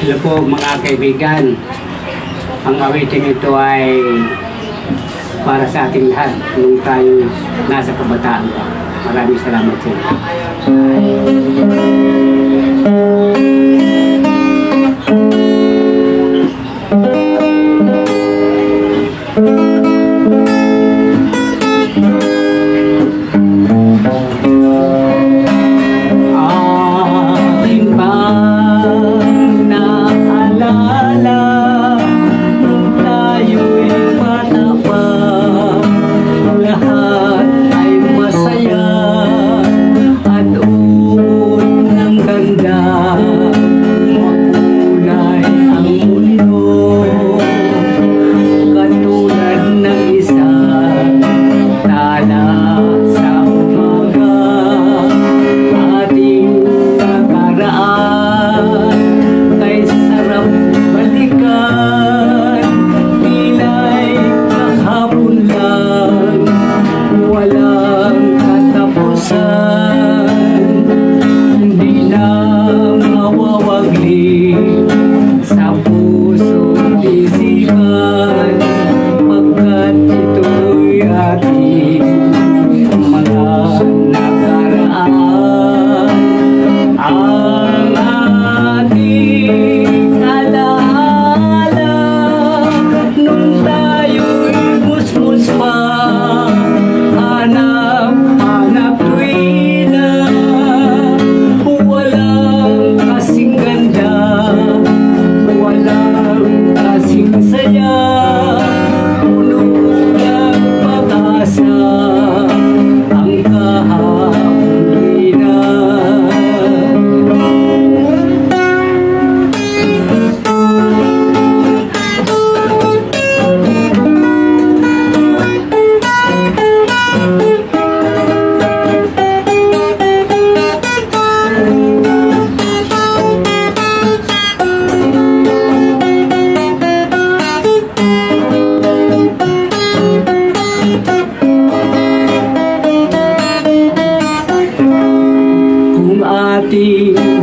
Hello po mga kaibigan. Ang awiting ito ay para sa ating lahat nung tayo nasa kabataan pa. Maraming salamat po.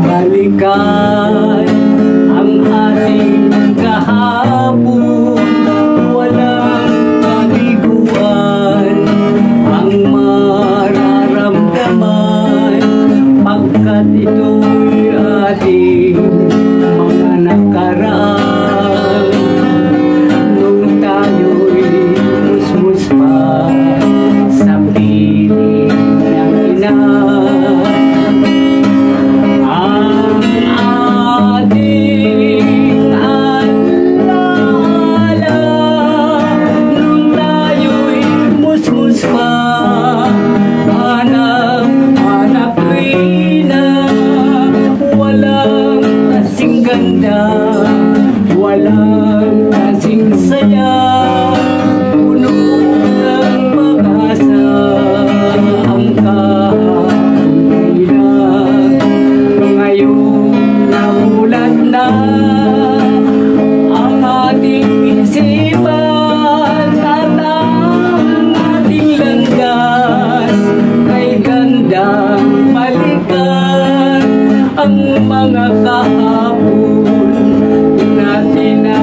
Balikan ang ating kahapon, walang kabiguan ang mararamdaman, pagkat ito'y ating mga nakaraan. Nung tayo'y musmus pa sa piling ng ina, walang kasing saya, puno ng pag-asa ang kahapon. Ngayon namulat na ang ating isipan at ang ating landas, kay gandang balikan ang mga kahapon natin na